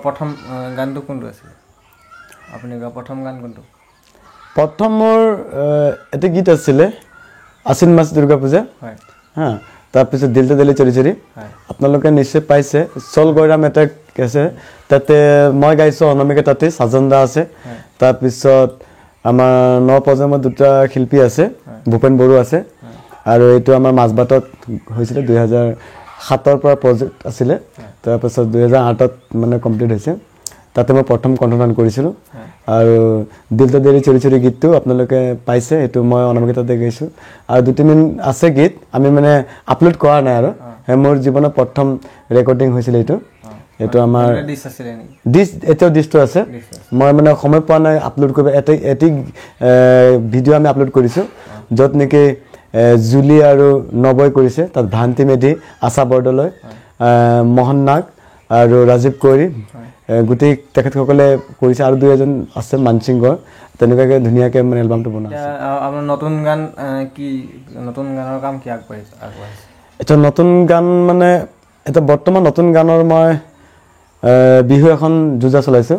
প্ৰথম গানটো কোনটো আছিল আপুনি গোৱা প্ৰথম গান কোনটো প্ৰথম মোৰ এটা গীত আছিলে আশ্বিন মাস দুৰ্গা পূজা হয় হা তাৰপিছত দিল তো দিলে চৰি চৰি আপোনালোকে নিশ্চয় পাইছে চল গৈৰাম এটা আছে তাতে মই গাইছো অনামিকা তাতে সাজনদা আছে তাৰপিছত আমাৰ নৱপ্ৰজন্মৰ দুটা শিল্পী আছে ভূপেন বড়ো আছে আৰু এইটো আমাৰ মাজবাটত হৈছিল 2007 ৰ পৰা প্ৰজেক্ট আছিল তাৰপিছত 2008 ত মানে কমপ্লিট হৈছে তাতে মই প্ৰথম কণ্ঠদান কৰিছিলো আৰু দিল তো দিলে চৰি চৰি গীতটো আপোনালোকে পাইছে এটো মই অনামিকা তাতে গাইছো আৰু দুটি মিন আছে গীত আমি মানে আপলোড কৰা নাই আৰু মোৰ জীৱনৰ প্ৰথম ৰেকৰ্ডিং হৈছিল এটো এটো আমাৰ ডিস এটো ডিসটো আছে মই মানে সময় পোৱা নাই আপলোড কৰিব এটি ভিডিও আমি আপলোড কৰিছো যত নেকি জুলি আৰু নবয় কৰিছে তাত ভ্ৰান্তি মেধি আশা বৰদলৈ মোহন নাগ আৰু ৰাজীৱ কোৰী গুটি তেখেতসকলে কৰিছে আৰু দুই এজন আছে মানসিংগৰ তেনেকুৱাকে ধুনিয়াকে মানে এলবামটো বনাইছে আপোনাৰ নতুন গান কি নতুন গানৰ কাম কি আগবাঢ়িছে এটা নতুন গান মানে এটা বৰ্তমান নতুন গানৰ মই বিহু এখন জুজা চলাইছো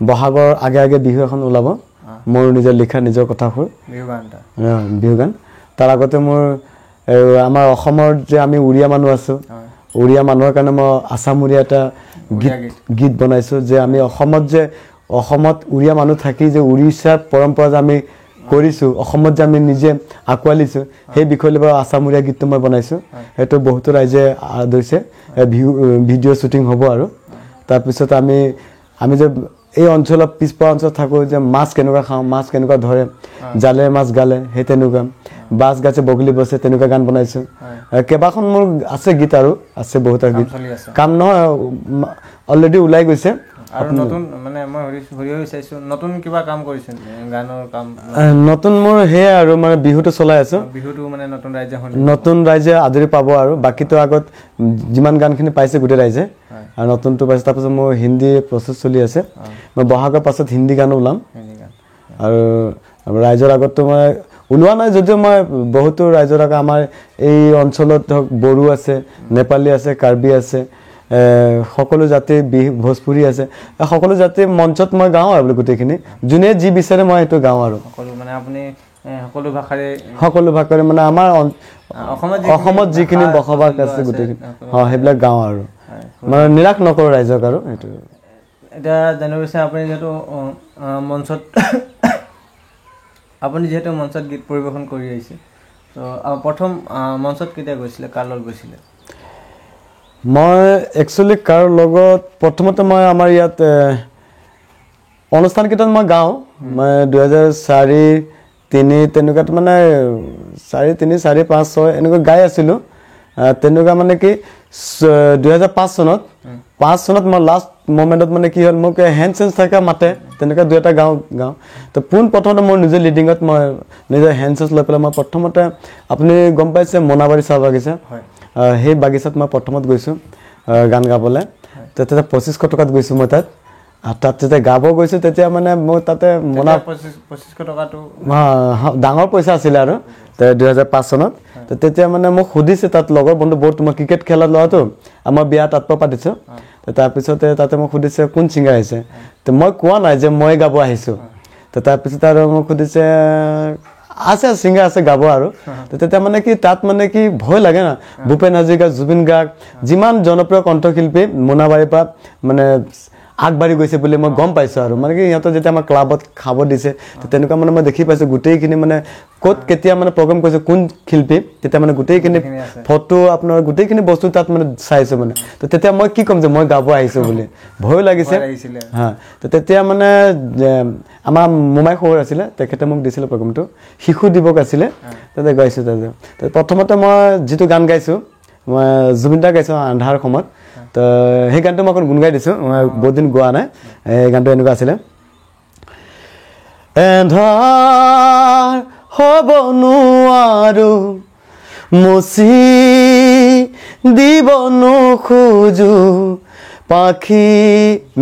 বহাগৰ আগে আগে বিহু এখন ওলাব মোৰ নিজৰ লিখা নিজৰ কথাবোৰ বিহু গান তাৰ আগতে মোৰ আমাৰ অসমৰ যে আমি উৰিয়া মানুহ আছো উৰিয়া মানুহৰ কাৰণে মই আসাম উৰিয়া এটা গীত বনাইছো যে আমি অসমত যে অসমত উৰিয়া মানুহ থাকি যে উৰিষ্যাৰ পৰম্পৰা যে আমি কৰিছো অসমত যে আমি নিজে আকোৱালিছো সেই বিষয়লৈ আসাম উৰিয়া গীতটো মই বনাইছো এটো বহুত ৰাইজে আদৰিছে ভিডিও শুটিং হ'ব আৰু তাৰ পিছত আমি যে এই অঞ্চলত পিছপৰা অঞ্চলত থাকো যে মাছ কেনেকুৱা খাওঁ মাছ কেনেকুৱা ধৰে জালে মাছ গালে সেই তেনেকুৱা বাছ গাছে বগলি বসে তেনেকুৱা গান বনাইছো কেবাখন মোৰ আছে গীত আৰু আছে বহুত গীত কাম নহয় অলৰেডি ওলাই গৈছে আৰু নতুন মানে মই হৰি চাইছো নতুন কিবা কাম কৰিছে গানৰ কাম নতুন মোৰ হে আৰু মানে বিহুটো চলাই আছো বিহুটো মানে নতুন ৰাইজে আদৰি পাব আৰু বাকিটো আগত যিমান গানখিনি পাইছে গুটে ৰাইজে আৰু নতুনটো পাইছে তাৰপিছত মোৰ হিন্দী প্ৰচেছ চলি আছে মই বহাগৰ পাছত হিন্দী গান ওলাম আৰু ৰাইজৰ আগতটো মই ওলোৱা নাই যদিও মই বহুতো ৰাইজৰ আগত আমাৰ এই অঞ্চলত বড়ো আছে নেপালী আছে কাৰ্বি আছে সকলো জাতি ভোজপুৰী আছে সকলো জাতি মঞ্চত মই গাওঁ আৰু গুটেখিনি জুনে যি বিচাৰে মই এটো গাওঁ আৰু সকলো মানে আপুনি সকলো ভাষাৰে মানে আমাৰ অসমত যিখিনি বসবাস আছে গুটেখিনি হেবিলাক গাওঁ আৰু মানে নিৰাশ নকৰো ৰাইজক আৰু এটো এটা জানিব বিচাৰে আপুনি যেটো মঞ্চত আপুনি যেটো মঞ্চত গীত পৰিবেশন কৰি আহিছে তো প্ৰথম মঞ্চত কেতিয়া গৈছিলে কাৰ লগত গৈছিলে মই একচুয়ালি কাৰ লগত প্ৰথমতে মই আমাৰ ইয়াত অনুষ্ঠান কিটাত মই গাওঁ মই 2004 3 তেনেকুৱাত মানে 4 3 4 5 6 এনেকুৱা গাই আছিলো তেনেকুৱা মানে কি 2005 চনত 5 চনত মই লাষ্ট মোমেন্টত মানে কি হল মোক হ্যান্ড সেন্স থাকা মাতে তেনেকুৱা দুটা গাওঁ তো পোন প্ৰথমতে মোৰ নিজৰ লিডিংত মই নিজৰ হ্যান্ড সেন্স লৈ পেলাই মই প্ৰথমতে আপুনি গম পাইছে মনাবাৰী চাহ বাগিচা সেই বাগিচাত মই প্ৰথমত গৈছো গান গাবলে তেতে 2500 টকাত গৈছো মই তাত তেতে গাব গৈছো তেতিয়া মানে মই তাতে মনা 2500 টকাটো ডাঙৰ পইচা আছিল আৰু 2005 চনত তেতিয়া মানে মোক খুদিছে তাত লগৰ বন্ধু বহুত তোমাৰ ক্ৰিকেট খেলা লৰাটো আমাৰ বিয়া তাত পাতিছো তাৰ পিছতে তাতে মোক খুদিছে কোন সিঙ্গাৰ আহিছে তো মই কোৱা নাই যে মই গাব আহিছো তাৰ পিছত আৰু মোক খুদিছে আছে সিঙ্গাৰ আছে গাব আৰু তেতিয়া মানে কি তাত মানে কি ভয় লাগে না ভূপেন হাজৰিকা জুবিন গাৰ্গ যিমান জনপ্ৰিয় কণ্ঠশিল্পী মোনাবাৰীৰ পৰা মানে আগবাঢ়ি গৈছে বুলি মই গম পাইছো আৰু মানে কি ইহঁতৰ যেতিয়া আমাৰ ক্লাবত খাব দিছে তেনেকুৱা মানে মই দেখি পাইছো গুটেইখিনি মানে কোত কেতিয়া মানে প্ৰগ্ৰাম কৰিছে কোন শিল্পী তেতিয়া মানে গুটেইখিনি ফটো আপোনাৰ গুটেইখিনি বস্তু তাত মানে চাইছো মানে তো তেতিয়া মই কি কম যে মই গাব আহিছো বুলি ভয় লাগিছে হা তো তেতিয়া মানে আমাৰ মুমাই খবৰ আছিল তেখেতে মোক দিছিল প্ৰগ্ৰামটো শিশু দিৱস আছিল তাতে গাইছো তাতে প্ৰথমতে মই যেটো গান গাইছো মই জুবিনদা গাইছো আন্ধাৰ সময়ত তো সেই গানটো মই গুণগাই দিছো মই বহুত দিন গোৱা নাই এই গানটো এনেকুৱা আছিল এন্ধাৰ হ'ব নোৱাৰো মুছি দিব নোখোজো পাখি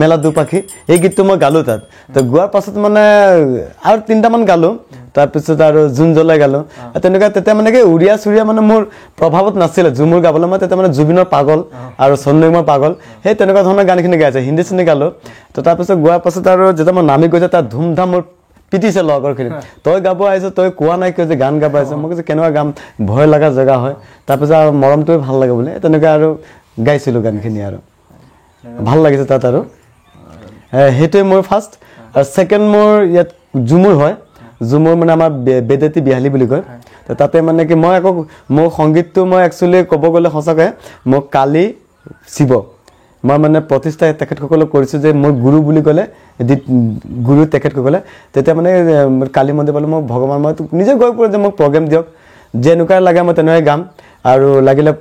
মেলা দুপাখি এই গীতটো মই গালোঁ তাত তো গোৱাৰ পাছত মানে আৰু 3টামান গালোঁ তাৰপিছত আৰু জোন জ্বলাই গালোঁ তেনেকুৱা তেতিয়া মানে কি উৰিয়া চুৰিয়া মানে মোৰ প্ৰভাৱত নাছিলে ঝুমুৰ গাবলৈ মই তেতিয়া মানে জুবিনৰ পাগল আৰু চন্দ্ৰমৰ পাগল সেই তেনেকুৱা ধৰণৰ গানখিনি গাইছে হিন্দী চিন্দি গালোঁ তো তাৰপিছত গোৱাৰ পাছত আৰু যেতিয়া মই নামি গৈছে তাত ধুমধাম মোৰ পিটিছে লগৰখিনি তই গাব আহিছ তই কোৱা নাই কিয় যে গান গাব আহিছ মই কৈছোঁ কেনেকুৱা গাম ভয় লগা জেগা হয় তাৰপিছত আৰু মৰমটোৱে ভাল লাগে বোলে তেনেকৈ আৰু গাইছিলোঁ গানখিনি আৰু ভাল লাগিছে তাত আৰু সেইটোৱে মোৰ ফাৰ্ষ্ট আৰু ছেকেণ্ড মোৰ ইয়াত ঝুমুৰ হয় ঝুমুৰ মানে আমাৰ বেদেতি বিহালী বুলি কয় তো তাতে মানে কি মই আকৌ মোৰ সংগীতটো মই একচুৱেলি ক'ব গ'লে সঁচাকৈ মোক কালি শিৱ মই মানে প্ৰতিষ্ঠা তেখেতসকলক কৰিছোঁ যে মোৰ গুৰু বুলি ক'লে গুৰু তেখেতসকলে তেতিয়া মানে কালি মন্দিৰ পালোঁ মই ভগৱান মই নিজে গৈ পৰোঁ যে মোক প্ৰগ্ৰেম দিয়ক যেনেকুৱা লাগে মই তেনেকুৱাই গাম আৰু লাগিলে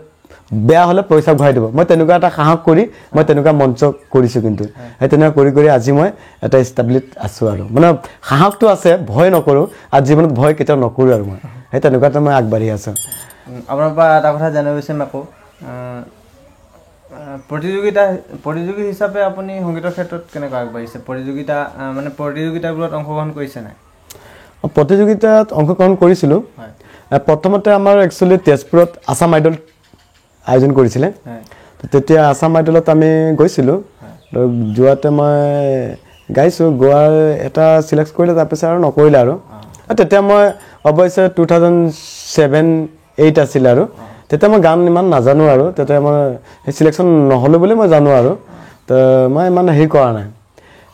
বেয়া হ'লে পইচা ঘূৰাই দিব মই তেনেকুৱা এটা সাহস কৰি মই তেনেকুৱা মঞ্চ কৰিছোঁ কিন্তু সেই তেনেকুৱা কৰি কৰি আজি মই এটা ষ্টেবলিছ আছোঁ আৰু মানে সাহসটো আছে ভয় নকৰোঁ আৰু জীৱনত ভয় কেতিয়াও নকৰোঁ আৰু মই সেই তেনেকুৱাতে মই আগবাঢ়ি আছোঁ আপোনাৰ পৰা এটা কথা জানিব বিচাৰিম আকৌ প্ৰতিযোগী হিচাপে আপুনি সংগীতৰ ক্ষেত্ৰত কেনেকৈ আগবাঢ়িছে প্ৰতিযোগিতাবোৰত অংশগ্ৰহণ কৰিছে নাই প্ৰতিযোগিতাত অংশগ্ৰহণ কৰিছিলোঁ প্ৰথমতে আমাৰ একচুৱেলি তেজপুৰত আছাম আইডল আয়োজন কৰিছিলে তেতিয়া আছাম আইডলত আমি গৈছিলোঁ যোৱাতে মই গাইছোঁ গোৱাৰ এটা চিলেক্ট কৰিলে তাৰপিছত আৰু নকৰিলে আৰু তেতিয়া মই অৱশ্যে 2007-8 আছিলে আৰু তেতিয়া মই গান ইমান নাজানো আৰু তেতিয়া মই সেই চিলেকশ্যন নহ'লোঁ বুলি মই জানো আৰু তো মই ইমান হেৰি কৰা নাই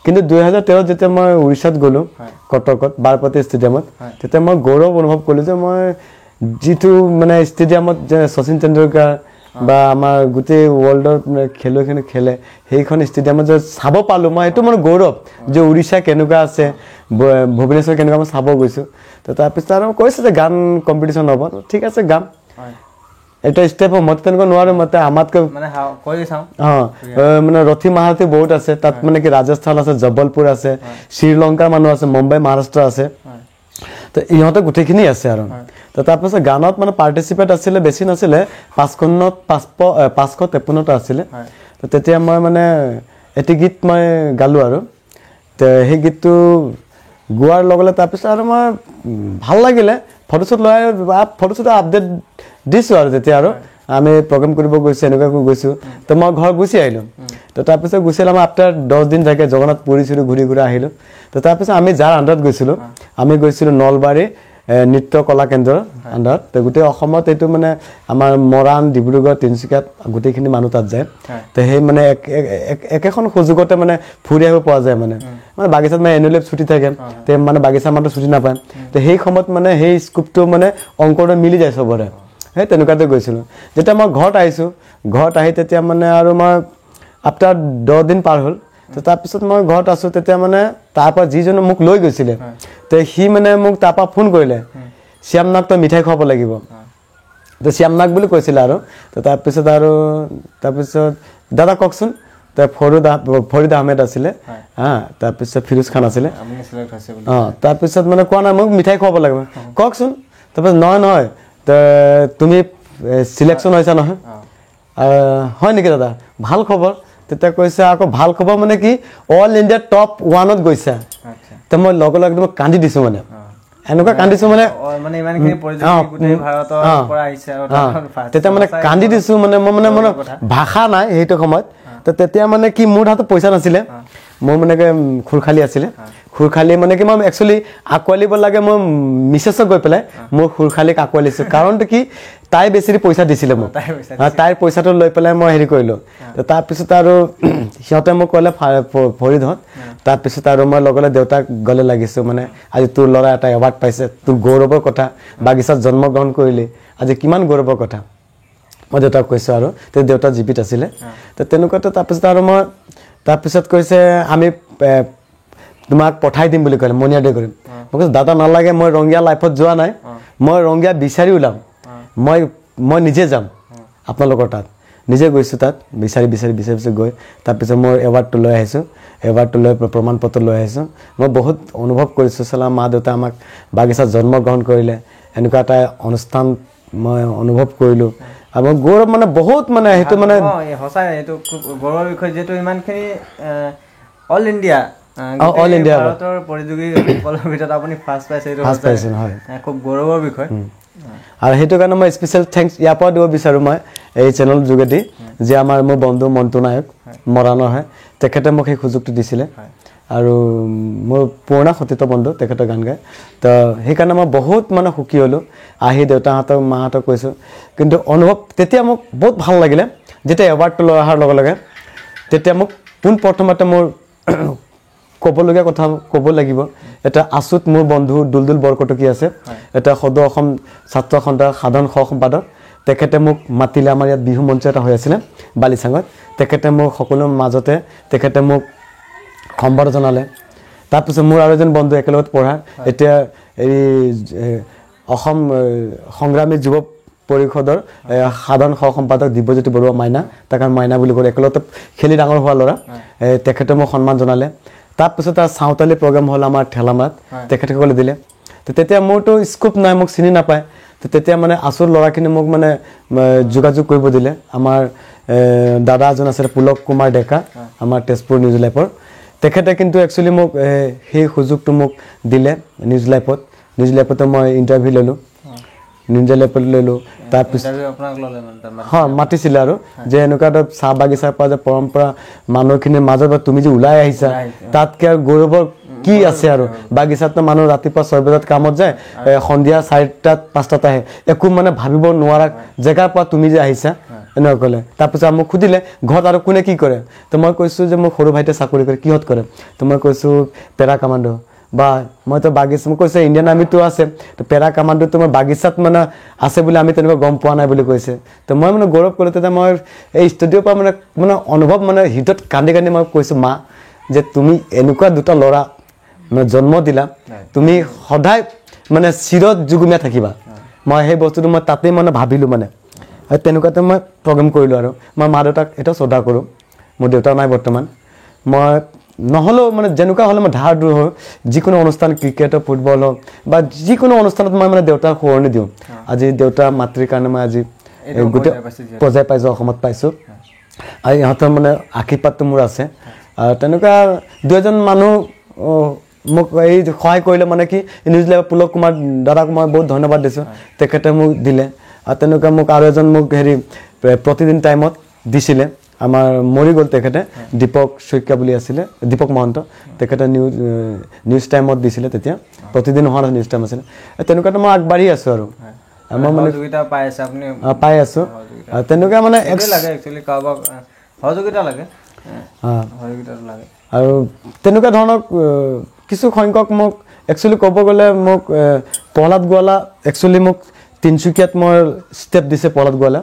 কিন্তু 2013 যেতিয়া মই উৰিষ্যাত গ'লোঁ কটকত বাৰপতি ষ্টেডিয়ামত তেতিয়া মই গৌৰৱ অনুভৱ কৰিলোঁ যে মই যিটো মানে ষ্টেডিয়ামত যে শচীন তেণ্ডুলকাৰ বা আমাৰ গোটেই ৱৰ্ল্ডৰ খেলুৱৈখিনি খেলে সেইখন ষ্টেডিয়ামত যে চাব পালোঁ মই এইটো মানে গৌৰৱ যে উৰিষ্যা কেনেকুৱা আছে ভুৱনেশ্বৰ কেনেকুৱা মই চাব গৈছোঁ তো তাৰপিছত আৰু কৈছে যে গান কম্পিটিশ্যন হ'ব ঠিক আছে গাম এটা ষ্টেপ মই তেনেকুৱা নোৱাৰোঁ মই আমাতকৈ মানে ৰথী মাহাতী বহুত আছে তাত মানে কি ৰাজস্থান আছে জবলপুৰ আছে শ্ৰীলংকাৰ মানুহ আছে মুম্বাই মহাৰাষ্ট্ৰ আছে তো ইহঁতে গোটেইখিনি আছে আৰু তো তাৰপিছত গানত মানে পাৰ্টিচিপেট আছিলে বেছি নাছিলে 553টা আছিলে তো তেতিয়া মই মানে এটি গীত মই গালোঁ আৰু তো সেই গীতটো গোৱাৰ লগে তাৰপিছত আৰু মই ভাল লাগিলে ফটোশ্বুট লৈ ফটোশ্বুট আপডেট দিছোঁ আৰু তেতিয়া আৰু আমি প্ৰগ্ৰেম কৰিব গৈছোঁ এনেকুৱাকৈ গৈছোঁ তো মই ঘৰ গুচি আহিলোঁ তো তাৰপিছত গুচি আহিলোঁ আমাৰ আফটাৰ 10 দিন থাকে জগন্নাথ পুৰী চুৰি ঘূৰি ঘূৰি আহিলোঁ তো তাৰপিছত আমি যাৰ আণ্ডাৰত গৈছিলোঁ আমি গৈছিলোঁ নলবাৰী নৃত্য কলা কেন্দ্ৰৰ আণ্ডাৰত তো গোটেই অসমত এইটো মানে আমাৰ মৰাণ ডিব্ৰুগড় তিনিচুকীয়াত গোটেইখিনি মানুহ তাত যায় তো সেই মানে একেখন সুযোগতে মানে ফুৰি আহিব পৰা যায় মানে বাগিচাত মানে এনুৱেল ছুটি থাকে তো মানে বাগিচাৰ মানুহটো ছুটি নাপায় তো সেই সময়ত মানে সেই স্কোপটো মানে অংকটো মিলি যায় চবৰে সেই তেনেকুৱাতে গৈছিলোঁ যেতিয়া মই ঘৰত আহিছোঁ ঘৰত আহি তেতিয়া মানে আৰু মই আফটাৰ 10 দিন পাৰ হ'ল তো তাৰপিছত মই ঘৰত আছোঁ তেতিয়া মানে তাৰপৰা যিজনে মোক লৈ গৈছিলে তো সি মানে মোক তাৰপৰা ফোন কৰিলে শ্যামনাক তই মিঠাই খুৱাব লাগিব তো শ্যামনাক বুলি কৈছিলে আৰু তো তাৰপিছত দাদা কওকচোন তো ফৰিদ আহমেদ আছিলে তাৰপিছত ফিৰোজ খান আছিলে তাৰপিছত মানে কোৱা নাই মোক মিঠাই খুৱাব লাগিব কওকচোন তাৰপিছত নহয় তুমি চিলেকশ্যন হৈছা নহয় হয় নেকি দাদা ভাল খবৰ তেতিয়া কৈছে আকৌ ভাল খবৰ মানে কি অল ইণ্ডিয়া টপ 1ত গৈছা তো মই লগে লগে একদম কান্দি দিছোঁ মানে এনেকুৱা কান্দিছোঁ মানে তেতিয়া মানে কান্দি দিছোঁ মানে মই মানে মানে ভাষা নাই সেইটো সময়ত তো তেতিয়া মানে কি মোৰ হাতত পইচা নাছিলে মোৰ মানে খুৰখালি আছিলে খুৰখালি মানে কি মই একচুৱেলি আঁকোৱালিব লাগে মই মিছেছক গৈ পেলাই মোৰ খুৰখালিক আঁকোৱালিছোঁ কাৰণটো কি তাই বেছি পইচা দিছিলে মোক তাইৰ পইচাটো লৈ পেলাই মই হেৰি কৰিলোঁ তো তাৰপিছত আৰু সিহঁতে মোক ক'লে ফৰিদহঁত তাৰপিছত আৰু মই লগে লগে দেউতাক গলে লাগিছোঁ মানে আজি তোৰ ল'ৰা এটা এৱাৰ্ড পাইছে তোৰ গৌৰৱৰ কথা বাগিচাত জন্মগ্ৰহণ কৰিলি আজি কিমান গৌৰৱৰ কথা মই দেউতাক কৈছোঁ আৰু তেতিয়া দেউতা জীৱিত আছিলে তো তেনেকুৱাতে তাৰপিছত আৰু মই তাৰপিছত কৈছে আমি তোমাক পঠাই দিম বুলি ক'লে মনিয়াৰ্ডে কৰিম মই কৈছোঁ দাদা নালাগে মই ৰঙীয়া লাইফত যোৱা নাই মই ৰঙীয়া বিচাৰি ওলাম মই নিজে যাম আপোনালোকৰ তাত নিজে গৈছোঁ তাত বিচাৰি গৈ তাৰপিছত মই এৱাৰ্ডটো লৈ আহিছোঁ এৱাৰ্ডটো লৈ প্ৰমাণ পত্ৰ লৈ আহিছোঁ মই বহুত অনুভৱ কৰিছোঁ চালা মা দেউতা আমাক বাগিচাত জন্মগ্ৰহণ কৰিলে এনেকুৱা এটা অনুষ্ঠান মই অনুভৱ কৰিলোঁ আমাৰ গৌৰৱ মানে বহুত মানে সেইটো মানে সঁচাই এইটো খুব গৌৰৱৰ বিষয় যিহেতু ইমানখিনি অল ইণ্ডিয়া অল ইণ্ডিয়া ভাৰতৰ প্ৰতিযোগীসকলৰ ভিতৰত আপুনি ফাৰ্ষ্ট পাইছে এইটো খুব গৌৰৱৰ বিষয় আৰু সেইটো কাৰণে মই স্পেচিয়েল থেংকছ ইয়াৰ পৰা দিব বিচাৰোঁ মই এই চেনেলৰ যোগেদি যে আমাৰ মোৰ বন্ধু মন্টু নায়ক মৰাণৰ হয় তেখেতে মোক সেই সুযোগটো দিছিলে আৰু মোৰ পুৰণা সতীৰ্থ বন্ধু তেখেতৰ গান গায় তো সেইকাৰণে মই বহুত মানে সুখী হ'লোঁ আহি দেউতাহঁতক মাহঁতক কৈছোঁ কিন্তু অনুভৱ তেতিয়া মোক বহুত ভাল লাগিলে যেতিয়া এৱাৰ্ডটো লৈ অহাৰ লগে লগে তেতিয়া মোক পোনপ্ৰথমতে মোৰ ক'বলগীয়া কথা ক'ব লাগিব এটা আছুত মোৰ বন্ধু দুলদুল বৰকটকী আছে এটা সদৌ অসম ছাত্ৰ সন্থাৰ সাধাৰণ সহ সম্পাদক তেখেতে মোক মাতিলে আমাৰ ইয়াত বিহু মঞ্চ এটা হৈ আছিলে বালিচাঙত তেখেতে মোক সকলোৰে মাজতে তেখেতে মোক সম্বৰ্ধনা জনালে তাৰপিছত মোৰ আৰু এজন বন্ধু একেলগত পঢ়া এতিয়া এই অসম সংগ্ৰামী যুৱ পৰিষদৰ সাধাৰণ সহ সম্পাদক দিব্যজ্যোতি বৰুৱা মাইনা তাক মাইনা বুলি কয় একেলগতে খেলি ডাঙৰ হোৱা ল'ৰা তেখেতে মোক সন্মান জনালে তাৰপিছত চাওতালি প্ৰগ্ৰাম হ'ল আমাৰ ঠেলামাত তেখেতসকলে দিলে তো তেতিয়া মোৰতো স্কোপ নাই মোক চিনি নাপায় তো তেতিয়া মানে আচুৰ ল'ৰাখিনি মোক মানে যোগাযোগ কৰিব দিলে আমাৰ দাদা এজন আছিলে পুলক কুমাৰ ডেকা আমাৰ তেজপুৰ নিউজ লাইভৰ তেখেতে কিন্তু একচুৱেলি মোক সেই সুযোগটো মোক দিলে নিউজ লাইভতে মই ইণ্টাৰভিউ ল'লোঁ নিউজ লাইভত ল'লোঁ তাৰপিছত হয় মাতিছিলে আৰু যে এনেকুৱা এটা চাহ বাগিচাৰ পৰা যে পৰম্পৰা মানুহখিনিৰ মাজত বা তুমি যে ওলাই আহিছা তাতকৈ আৰু গৌৰৱৰ কি আছে আৰু বাগিচাততো মানুহ ৰাতিপুৱা 6 বজাত কামত যায় সন্ধিয়া 4টাত 5টাত আহে একো মানে ভাবিব নোৱাৰা জেগাৰ পৰা তুমি যে আহিছা এনেকুৱা ক'লে তাৰপিছত মোক সুধিলে ঘৰত আৰু কোনে কি কৰে তো মই কৈছোঁ যে মোৰ সৰু ভাইটিয়ে চাকৰি কৰে কিহত কৰে তো মই কৈছোঁ পেৰা কামাণ্ডো বা মইতো বাগিচা মোক কৈছে ইণ্ডিয়ান আৰ্মিটো আছে তো পেৰা কামাণ্ডোটো মই বাগিচাত মানে আছে বুলি আমি তেনেকুৱা গম পোৱা নাই বুলি কৈছে তো মই মানে গৌৰৱ কৰিলোঁ তেতিয়া মই এই ষ্টুডিঅ'ৰ পৰা মানে অনুভৱ মানে হৃদয়ত কান্দি কান্দি মই কৈছোঁ মা যে তুমি এনেকুৱা দুটা ল'ৰা মানে জন্ম দিলা তুমি সদায় মানে চিৰত যুগুমীয়া থাকিবা মই সেই বস্তুটো মই তাতেই মানে ভাবিলোঁ মানে তেনেকুৱাতে মই প্ৰগ্ৰেম কৰিলোঁ আৰু মই মা দেউতাক এতিয়াও শ্ৰদ্ধা কৰোঁ মোৰ দেউতা নাই বৰ্তমান মই নহ'লেও মানে যেনেকুৱা হ'লে মই ধাৰ দূৰ হয় যিকোনো অনুষ্ঠান ক্ৰিকেট ফুটবল হওক বা যিকোনো অনুষ্ঠানত মই মানে দেউতাক সোঁৱৰণি দিওঁ আজি দেউতা মাতৃৰ কাৰণে মই আজি গোটেই পৰ্যায় পাইছোঁ অসমত পাইছোঁ আৰু ইহঁতৰ মানে আশীৰ্বাদটো মোৰ আছে আৰু তেনেকুৱা 2 মানুহ মোক এই সহায় কৰিলে মানে কি নিউজ লাইভৰ পুলক কুমাৰ দাদাক মই বহুত ধন্যবাদ দিছোঁ তেখেতে মোক দিলে আৰু তেনেকুৱা মোক আৰু এজন মোক হেৰি প্ৰতিদিন টাইমত দিছিলে আমাৰ মৰি গ'ল তেখেতে দীপক শইকীয়া বুলি আছিলে দীপক মহন্ত তেখেতে নিউজ টাইমত দিছিলে তেতিয়া প্ৰতিদিন হোৱা নিউজ টাইম আছিলে তেনেকুৱাতে মই আগবাঢ়ি আছোঁ আৰু মই মানে পাই আছোঁ তেনেকুৱা মানে আৰু তেনেকুৱা ধৰণৰ কিছু সংখ্যক মোক একচুৱেলি ক'ব গ'লে মোক প্ৰহ্লাদ গোৱালা একচুৱেলি মোক তিনিচুকীয়াত মই ষ্টেপ দিছে প্ৰহ্লাদ গোৱালা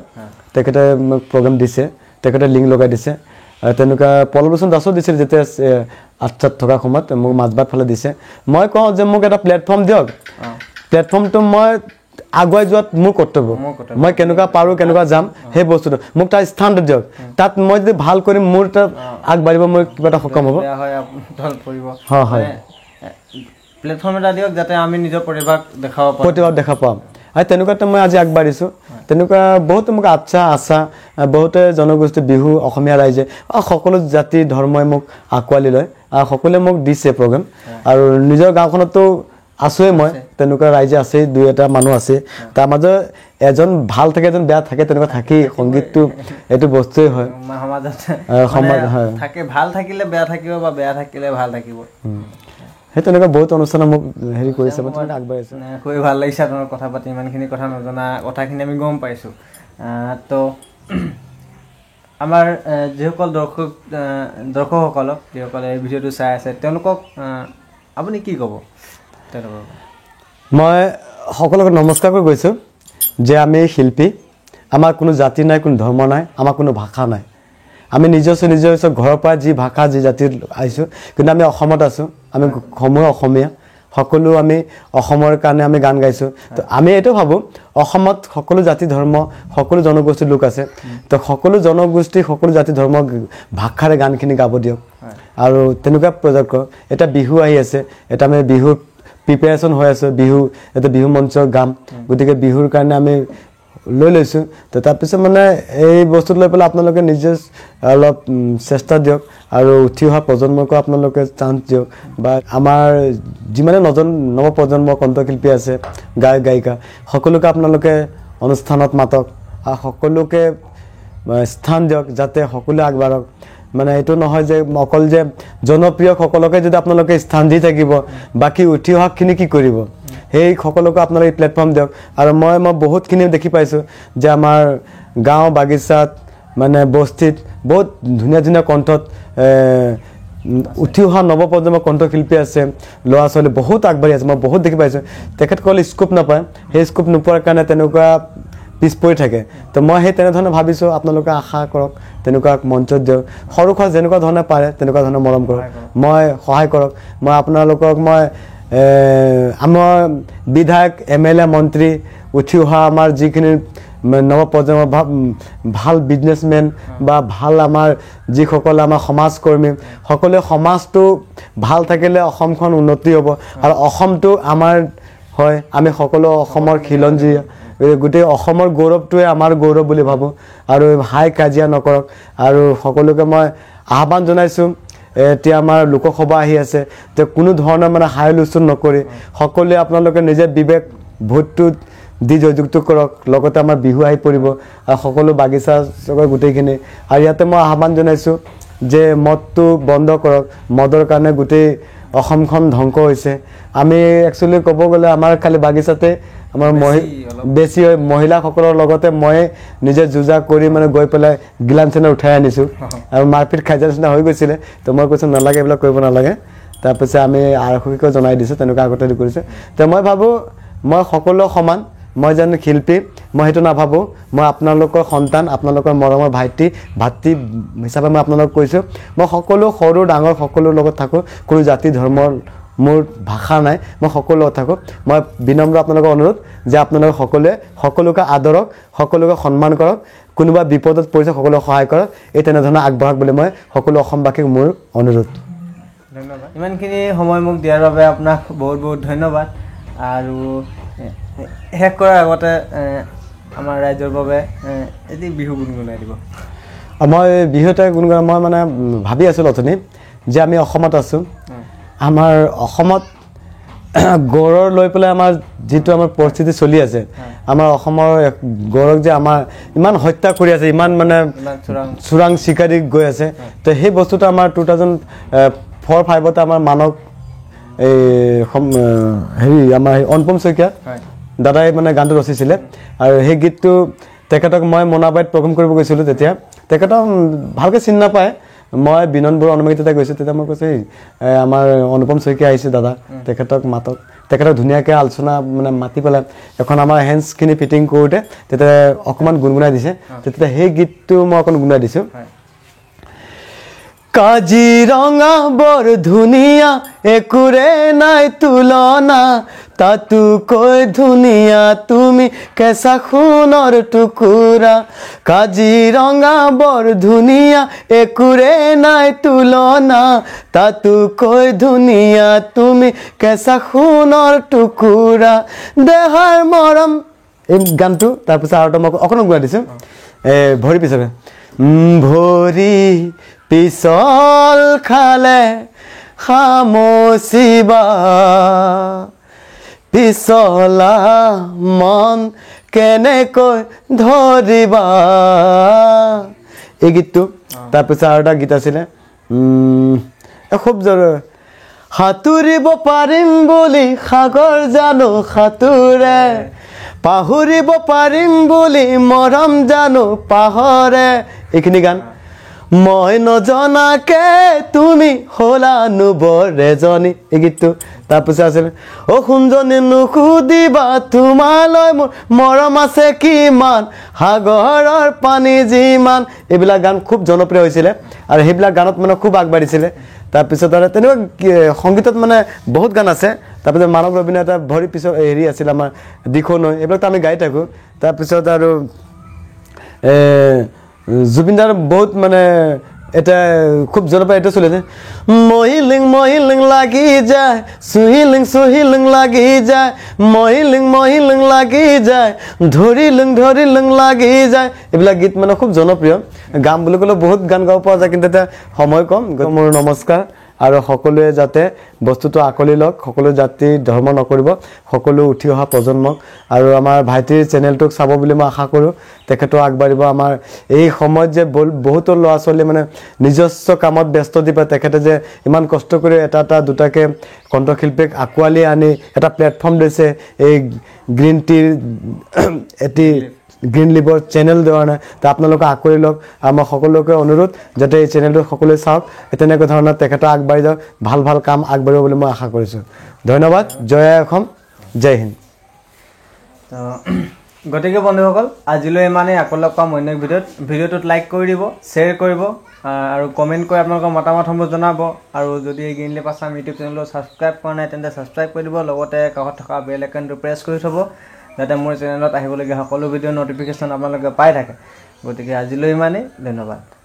তেখেতে মোক প্ৰগ্ৰেম দিছে তেখেতে লিংক লগাই দিছে তেনেকুৱা পললোচন দাসো দিছিল যেতিয়া আঠটাত থকা সময়ত মোক মাজবাট ফালে দিছে মই কওঁ যে মোক এটা প্লেটফৰ্ম দিয়ক প্লেটফৰ্মটো মই আগুৱাই যোৱাত মোৰ কৰ্তব্য মই কেনেকুৱা পাৰোঁ কেনেকুৱা যাম সেই বস্তুটো মোক তাৰ স্থানটো দিয়ক তাত মই যদি ভাল কৰিম মোৰ তাত আগবাঢ়িব মোৰ কিবা এটা সক্ষম হ'ব হয় হয় প্লেটফৰ্ম এটা দিয়ক যাতে আমি নিজৰ প্ৰতিভাক দেখা পাম আৰু তেনেকুৱাতে মই আজি আগবাঢ়িছোঁ তেনেকুৱা বহুতো মোক আশা বহুতে জনগোষ্ঠী বিহু অসমীয়া ৰাইজে সকলো জাতি ধৰ্মই মোক আঁকোৱালি লয় আৰু সকলোৱে মোক দিছে প্ৰগ্ৰেম আৰু নিজৰ গাঁওখনতো আছোঁৱে মই তেনেকুৱা ৰাইজে আছেই 2-এটা মানুহ আছে তাৰ মাজত এজন ভাল থাকে এজন বেয়া থাকে তেনেকুৱা থাকেই সংগীতটো এইটো বস্তুৱেই হয় সমাজ হয় ভাল থাকিলে বেয়া থাকিব বা বেয়া থাকিলে ভাল থাকিব সেই তেনেকুৱা বহুত অনুষ্ঠানে মোক হেৰি কৰিছে মই তেনেকৈ আগবাঢ়িছোঁ খুবেই ভাল লাগিছে আপোনাৰ কথা পাতি ইমানখিনি কথা নজনা কথাখিনি আমি গম পাইছোঁ তো আমাৰ যিসকল দৰ্শকসকলক যিসকলে এই ভিডিঅ'টো চাই আছে তেওঁলোকক আপুনি কি ক'ব মই সকলোকে নমস্কাৰ কৰি গৈছোঁ যে আমি শিল্পী আমাৰ কোনো জাতি নাই কোনো ধৰ্ম নাই আমাৰ কোনো ভাষা নাই আমি নিজস্ব ঘৰৰ পৰা যি ভাষা যি জাতিত আহিছোঁ কিন্তু আমি অসমত আছোঁ আমি সমূহ অসমীয়া সকলো আমি অসমৰ কাৰণে আমি গান গাইছোঁ তো আমি এইটো ভাবোঁ অসমত সকলো জাতি ধৰ্ম সকলো জনগোষ্ঠীৰ লোক আছে তো সকলো জনগোষ্ঠী সকলো জাতি ধৰ্ম ভাষাৰে গানখিনি গাব দিয়ক আৰু তেনেকুৱা প্ৰজেক্ট কৰক এতিয়া বিহু আহি আছে এটা আমি বিহুৰ প্ৰিপেৰেশ্যন হৈ আছে বিহু এটা বিহু মঞ্চ গাম গতিকে বিহুৰ কাৰণে আমি লৈ লৈছোঁ তো তাৰপিছত মানে এই বস্তুটো লৈ পেলাই আপোনালোকে নিজে অলপ চেষ্টা দিয়ক আৰু উঠি অহা প্ৰজন্মকো আপোনালোকে চান্স দিয়ক বা আমাৰ যিমানে নৱপ্ৰজন্ম কণ্ঠশিল্পী আছে গায়ক গায়িকা সকলোকে আপোনালোকে অনুষ্ঠানত মাতক আৰু সকলোকে স্থান দিয়ক যাতে সকলোৱে আগবাঢ়ক মানে এইটো নহয় যে অকল যে জনপ্ৰিয় সকলোকে যদি আপোনালোকে স্থান দি থাকিব বাকী উঠি অহাখিনি কি কৰিব সেই সকলোকে আপোনালোকে প্লেটফৰ্ম দিয়ক আৰু মই বহুতখিনি দেখি পাইছোঁ যে আমাৰ গাঁও বাগিচাত মানে বস্তিত বহুত ধুনীয়া ধুনীয়া কণ্ঠত উঠি অহা নৱপ্ৰজন্মৰ কণ্ঠশিল্পী আছে ল'ৰা ছোৱালী বহুত আগবাঢ়ি আছে মই বহুত দেখি পাইছোঁ তেখেতসকলে স্কোপ নাপায় সেই স্কোপ নোপোৱাৰ কাৰণে তেনেকুৱা পিছ পৰি থাকে তো মই সেই তেনেধৰণে ভাবিছোঁ আপোনালোকে আশা কৰক তেনেকুৱা মঞ্চত দিয়ক সৰু সুৰা যেনেকুৱা ধৰণে পাৰে তেনেকুৱা ধৰণে মৰম কৰক মই সহায় কৰক মই আপোনালোকক মই আমাৰ বিধায়ক MLA মন্ত্ৰী উঠি অহা আমাৰ যিখিনি নৱপ্ৰজন্মৰ ভাল বিজনেছমেন বা ভাল আমাৰ যিসকল আমাৰ সমাজকৰ্মী সকলোৱে সমাজটো ভাল থাকিলে অসমখন উন্নতি হ'ব আৰু অসমটো আমাৰ হয় আমি সকলো অসমৰ খিলঞ্জী গোটেই অসমৰ গৌৰৱটোৱে আমাৰ গৌৰৱ বুলি ভাবোঁ আৰু হাই কাজিয়া নকৰক আৰু সকলোকে মই আহ্বান জনাইছোঁ এতিয়া আমাৰ লোকসভা আহি আছে তো কোনো ধৰণৰ মানে হাই হুলস্থুল নকৰি সকলোৱে আপোনালোকে নিজে বিবেক ভোটটো দি জয়যুক্ত কৰক লগতে আমাৰ বিহু আহি পৰিব আৰু সকলো বাগিচা গোটেইখিনি আৰু ইয়াতে মই আহ্বান জনাইছোঁ যে মদটো বন্ধ কৰক মদৰ কাৰণে গোটেই অসমখন ধ্বংস হৈছে আমি একচুৱেলি ক'ব গ'লে আমাৰ খালি বাগিচাতে আমাৰ বেছি হয় মহিলাসকলৰ লগতে মই নিজে যুঁজা কৰি মানে গৈ পেলাই গিলান চেনা উঠাই আনিছোঁ আৰু মাৰপিট কাজিয়া নিচিনা হৈ গৈছিলে তো মই কৈছোঁ নালাগে এইবিলাক কৰিব নালাগে তাৰপিছত আমি আৰক্ষীকো জনাই দিছোঁ তেনেকুৱা আগতে কৰিছে তো মই ভাবোঁ মই সকলো সমান মই যেন শিল্পী মই সেইটো নাভাবোঁ মই আপোনালোকৰ সন্তান আপোনালোকৰ মৰমৰ ভাতৃ হিচাপে মই আপোনালোকক কৈছোঁ মই সকলো সৰু ডাঙৰ সকলোৰ লগত থাকোঁ কোনো জাতি ধৰ্মৰ মোৰ ভাষা নাই মই সকলো লগত থাকোঁ মই বিনম্ৰ আপোনালোকৰ অনুৰোধ যে আপোনালোকে সকলোকে আদৰক সকলোকে সন্মান কৰক কোনোবা বিপদত পৰিছে সকলোকে সহায় কৰক এই তেনেধৰণে আগবাঢ়ক বুলি মই সকলো অসমবাসীক মোৰ অনুৰোধ ধন্যবাদ ইমানখিনি সময় মোক দিয়াৰ বাবে আপোনাক বহুত বহুত ধন্যবাদ আৰু শেষ কৰাৰ আগতে আমাৰ ৰাইজৰ বাবে এটি বিহু গুণগুণাই দিব মই বিহুতে গুণগুণাই মই মানে ভাবি আছিলোঁ অথনি যে আমি অসমত আছোঁ আমাৰ অসমত গৌৰৱ লৈ পেলাই আমাৰ যিটো আমাৰ পৰিস্থিতি চলি আছে আমাৰ অসমৰ গৌৰৱ যে আমাৰ ইমান হত্যা কৰি আছে ইমান মানে চোৰাং চিকাৰী গৈ আছে তো সেই বস্তুটো আমাৰ 2004-05 আমাৰ মানৱ এই হেৰি আমাৰ অনুপম শইকীয়া দাদাই মানে গানটো ৰচিছিলে আৰু সেই গীতটো তেখেতক মই মোনাবাৰীত প্ৰগ্ৰাম কৰিব গৈছিলোঁ তেতিয়া তেখেতক ভালকৈ চিনি নাপায় মই বিনন বৰুৱা অনুমতিতে গৈছোঁ তেতিয়া মই কৈছোঁ আমাৰ অনুপম শইকীয়া আহিছে দাদা তেখেতক মাতক তেখেতক ধুনীয়াকৈ আলোচনা মানে মাতি পেলাই এখন আমাৰ হেণ্ডছখিনি ফিটিং কৰোঁতে তেতিয়া অকণমান গুণগুণাই দিছে তেতিয়া সেই গীতটো মই অকণ গুণগুণাই দিছোঁ কাজিৰঙা বৰ ধুনীয়া একোৰে নাই তুলনা তাতোকৈ ধুনীয়া তুমি কেঁচা সোণৰ টুকুৰা কাজিৰঙা বৰ ধুনীয়া একোৰে নাই তুলনা তাতোকৈ ধুনীয়া তুমি কেঁচা সোণৰ টুকুৰা দেহাৰ মৰম এই গানটো তাৰপিছত আৰু মই অকণমান গুণাই দিছোঁ ভৰি পিছতে ভৰি পিছল খালে খামচিবা পিছলা মন কেনেকৈ ধৰিবা এই গীতটো তাৰপিছত আৰু এটা গীত আছিলে খুব সাঁতুৰিব পাৰিম বুলি সাগৰ জানো সাঁতোৰে পাহৰিব পাৰিম বুলি মৰম জানো পাহৰে এইখিনি গান মই নজনাকে তুমি হলা নুবৰ এজনী এই গীতটো তাৰপিছত আছিলে অ সোণজনী নুসুধিবা তোমালৈ মোৰ মৰম আছে কিমান সাগৰৰ পানী যিমান এইবিলাক গান খুব জনপ্ৰিয় হৈছিলে আৰু সেইবিলাক গানত মানে খুব আগবাঢ়িছিলে তাৰপিছত আৰু তেনেকুৱা সংগীতত মানে বহুত গান আছে তাৰপিছত মানৱ ৰবীন্দ্ৰ এটা ভৰি পিছত হেৰি আছিল আমাৰ দিখৌ নৈ এইবিলাকতো আমি গাই থাকোঁ তাৰপিছত আৰু জুবিনদাৰ বহুত মানে এটা খুব জনপ্রিয় এটা চলেছে মহিলিং লাগি যায় সুহিলিং লাগি যায় মহিলিং লাগি যায় ধৰিলিং লাগি যায় এইবিলাক গীত মানে খুব জনপ্ৰিয় গাম বুলি ক'লে বহুত গান গাব পৰা যায় কিন্তু এটা সময় কম মোৰ নমস্কাৰ আৰু সকলোৱে যাতে বস্তুটো আকলি লওক সকলো জাতি ধৰ্ম নকৰিব সকলো উঠি অহা প্ৰজন্মক আৰু আমাৰ ভাইটিৰ চেনেলটোক চাব বুলি মই আশা কৰোঁ তেখেতো আগবাঢ়িব আমাৰ এই সময়ত যে বহুতো ল'ৰা ছোৱালী মানে নিজস্ব কামত ব্যস্ত দি পায় তেখেতে যে ইমান কষ্ট কৰি এটা দুটাকৈ কণ্ঠশিল্পীক আঁকোৱালি আনি এটা প্লেটফৰ্ম দিছে এই গ্ৰীণ টিৰ এটি গ্ৰীণ লিভৰ চেনেল দেওয়া নাই তো আপোনালোকে আঁকোৱালি লওক আৰু মই সকলোকে অনুৰোধ যাতে এই চেনেলটো সকলোৱে চাওক তেনেকুৱা ধৰণৰ তেখেতে আগবাঢ়ি যাওক ভাল ভাল কাম আগবাঢ়িব বুলি মই আশা কৰিছোঁ ধন্যবাদ জয় অসম জয় হিন্দ তো গতিকে বন্ধুসকল আজিলৈ ইমানেই আকৌ লগ পাম অন্য ভিডিঅ'টোত লাইক কৰি দিব শ্বেয়াৰ কৰিব আৰু কমেণ্ট কৰি আপোনালোকৰ মতামতসমূহ জনাব আৰু যদি এই গ্ৰীণ লিভ আছাম ইউটিউব চেনেলটো ছাবস্ক্ৰাইব কৰা নাই তেন্তে ছাবস্ক্ৰাইব কৰি দিব লগতে কাষত থকা বেল আইকনটো প্ৰেছ কৰি থ'ব যাতে মোৰ চেনেলত আহিবলগীয়া সকলো ভিডিঅ' ন'টিফিকেশ্যন আপোনালোকে পাই থাকে গতিকে আজিলৈ ইমানেই ধন্যবাদ